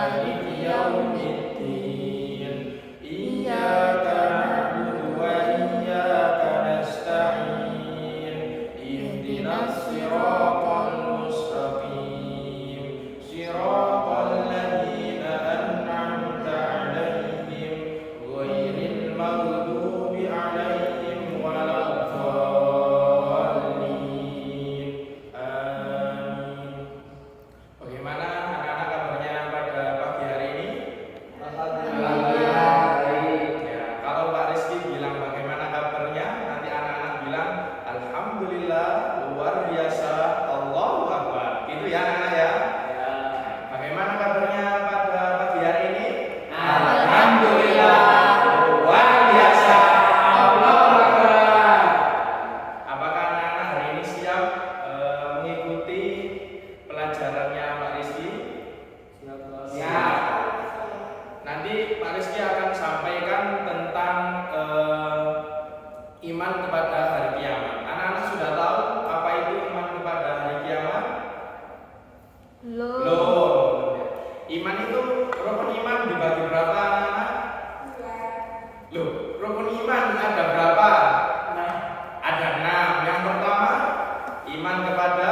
maliki yaumiddin. Iyyaka na'budu wa iyyaka nasta'in. Ihdinas siratal mustaqim. Siratal ladzina an'amta 'alaihim ghairil maghdubi 'alaihim waladdallin. Amin. Bagaimana anak-anak kabarnya pada pagi hari ini? Alhamdulillah baik. Ya, kalau Pak Rizky bilang bagaimana kabarnya, nanti anak-anak bilang alhamdulillah luar biasa, Allahu Akbar. Gitu ya anak-anak ya. Bagaimana kabarnya pada pagi hari ini? Alhamdulillah luar biasa. Allahu Akbar. Apakah anak-anak hari ini siap mengikuti pelajarannya Pak Rizky? Siap. Nanti Pak Rizky akan sampaikan tentang iman kepada hari kiamat. Anak-anak sudah tahu apa itu iman kepada hari kiamat? Belum. Iman itu rukun iman dibagi berapa anak-anak? Loh, rukun iman ada berapa? Ada 6. Yang pertama iman kepada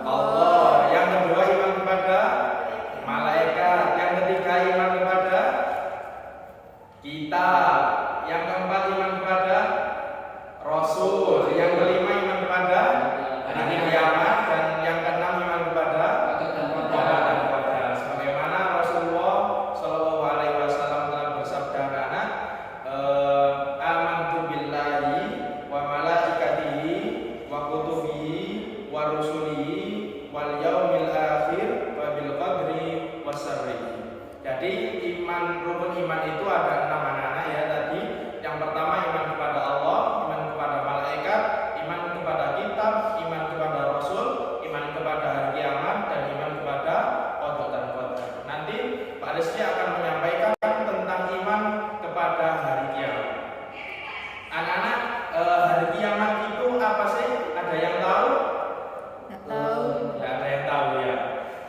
Allah. Yang kedua iman kepada malaikat. Yang ketiga iman kepada kitab. Yang keempat iman kepada Rasul. Yang kelima iman kepada hari kiamat. Dan yang keenam iman kepada qadar dan qadar. Sebagaimana Rasulullah Shallallahu Alaihi Wasallam telah bersabda, anak amantu billahi wa malaikatihi wa kutubihi wa rusulihi wal yaumil akhir wa bil qadri wa syarrihi. Jadi rukun iman itu ada 6 anak-anak ya tadi. Yang pertama iman kepada Allah, iman kepada malaikat, iman kepada kitab, iman kepada rasul, iman kepada hari kiamat, dan iman kepada qadar dan qadar. Nanti Pak Rizky akan menyampaikan tentang iman kepada hari kiamat. Anak-anak, hari kiamat itu apa sih? Ada yang tahu? Nggak tahu. Nggak ada yang tahu ya.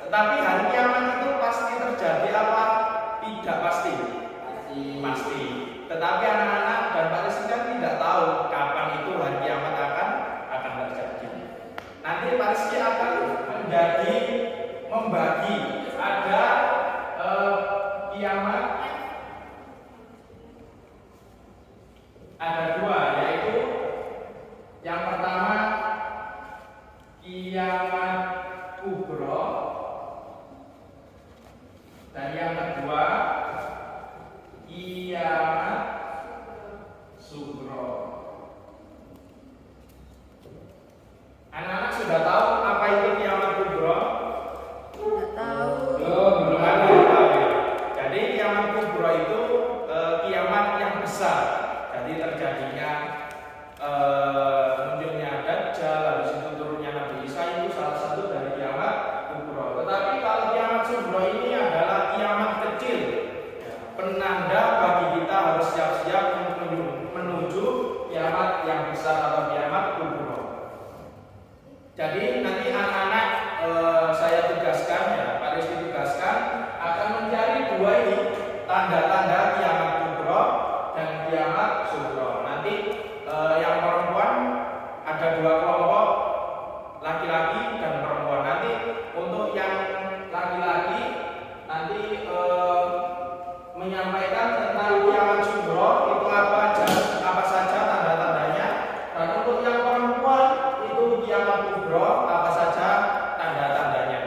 Tetapi hari kiamat itu pasti terjadi apa? Tidak pasti. Pasti. Tetapi anak-anak dan Pak Rizky kan tidak tahu kapan itu hari kiamat akan terjadi. Nanti Pak Rizky akan membagi ada kiamat ada 2, yaitu yang pertama kiamat kubro dan yang kedua kiamat sugro. Anak-anak sudah tahu apa itu kiamat kubro? Nggak tahu. Belum ada yang tahu ya. Jadi kiamat kubro itu kiamat yang besar. Jadi terjadinya munculnya Dajjal, habis itu turunnya Nabi Isa, itu salah satu dari kiamat kubro. Tetapi kalau kiamat sugro ini adalah kiamat kecil, penanda bagi kita harus siap-siap menuju kiamat yang besar atau kiamat kubro. Jadi nanti anak-anak saya tugaskan ya, Pak Rizky tugaskan akan mencari 2 ini, tanda-tanda kiamat kubro dan kiamat sugro. Nanti yang perempuan ada 2 kelompok, laki-laki dan perempuan. Nanti untuk yang laki-laki nanti menyampaikan tentang kiamat sugro itu apa saja tanda-tandanya, dan untuk yang perempuan itu kiamat kubro apa saja tanda-tandanya.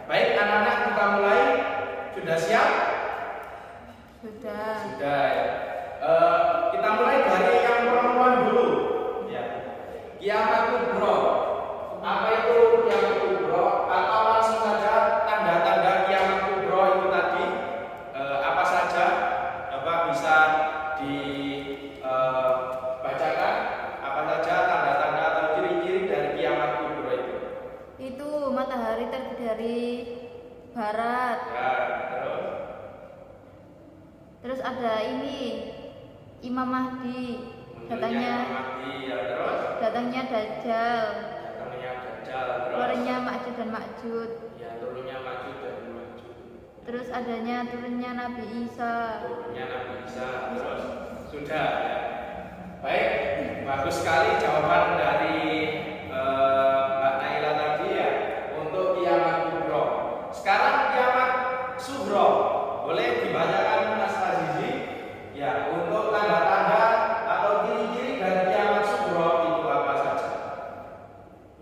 Baik anak-anak, kita mulai. Sudah siap? Sudah. Sudah ya. Kita mulai dari yang perempuan dulu ya. Kiamat kubro. Apa itu kiamat kubro? Atau langsung saja tanda-tanda kiamat kubro itu tadi apa saja? Coba bisa dibacakan apa saja tanda-tanda atau ciri-ciri dari kiamat kubro itu. Itu matahari terbit dari barat. Ya, terus Terus ada ini Imam Mahdi. munculnya Datangnya Mahdi, ya, terus datangnya Dajjal. datangnya Dajjal, terus Keluarnya Ma'juj dan Ma'juj. ya turunnya Ma'juj dan Ma'juj. Terus adanya turunnya Nabi Isa. Turunnya Nabi Isa. Terus sudah ya. Baik, bagus sekali jawaban dari Mbak Naila tadi ya untuk kiamat kubro. Sekarang kiamat sugro. Boleh dibacakan Mas Azizi? Ya, untuk tanda-tanda atau ciri-ciri dari kiamat sugro itu apa saja?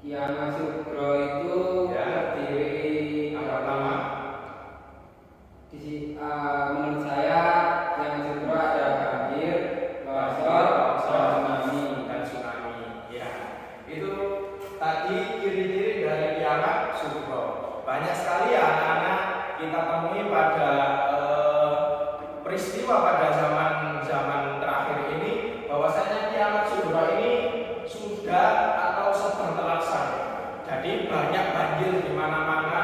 Kiamat sugro itu Ya. terdiri Yang pertama, menurut saya kiamat sugro ada banjir, longsor, tsunami. dan tsunami. Ya, itu tadi ciri-ciri dari kiamat sugro. Banyak sekali ya anak-anak kita temui pada peristiwa pada zaman terakhir ini bahwasanya kiamat sugro ini sudah atau sedang terlaksana. Jadi banyak banjir di mana-mana,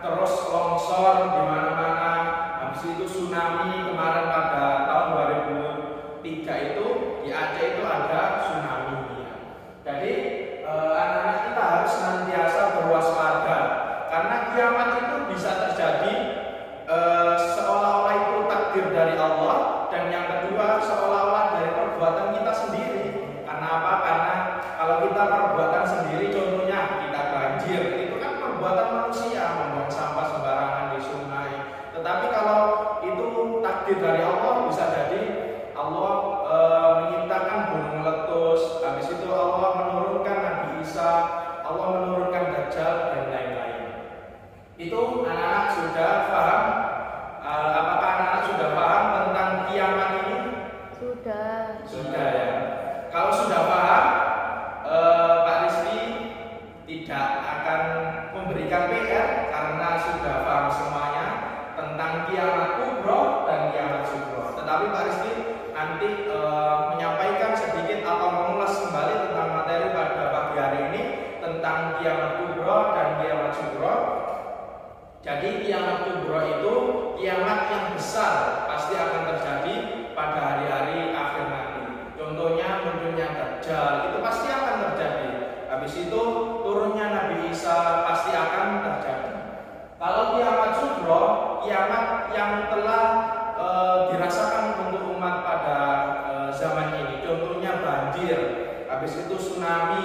terus longsor di mana-mana, habis itu tsunami kemarin pada tahun 2003 itu di Aceh itu ada tsunami. Jadi anak-anak kita harus senantiasa berwaspada karena kiamat itu bisa terjadi seolah-olah itu takdir dari Allah, dan yang kedua seolah-olah dari perbuatan kita sendiri. Karena apa? Karena kalau kita perbuatan sendiri, contohnya kita banjir, itu kan perbuatan manusia, membuang sampah sembarangan di sungai. Tetapi kalau itu takdir dari Allah, bisa jadi Allah menciptakan gunung meletus, habis itu Allah menurunkan Nabi Isa, Allah menurunkan Dajjal dan lain-lain. Itu anak-anak sudah paham? Apakah anak-anak sudah paham tentang kiamat ini? Sudah. Sudah ya. Kalau sudah paham, Pak Rizky tidak akan memberikan PR karena sudah paham semuanya tentang kiamat kubro dan kiamat sugro. Tetapi Pak Rizky nanti menyampaikan sedikit atau mengulas kembali tentang materi pada pagi hari ini tentang kiamat kubro dan kiamat sugro. Jadi kiamat kubro itu kiamat yang besar, pasti akan terjadi pada hari-hari akhir nanti. Contohnya munculnya Dajjal, itu pasti akan terjadi. Habis itu turunnya Nabi Isa pasti akan terjadi. Kalau kiamat sugro, kiamat yang telah dirasakan untuk umat pada zaman ini. Contohnya banjir, habis itu tsunami,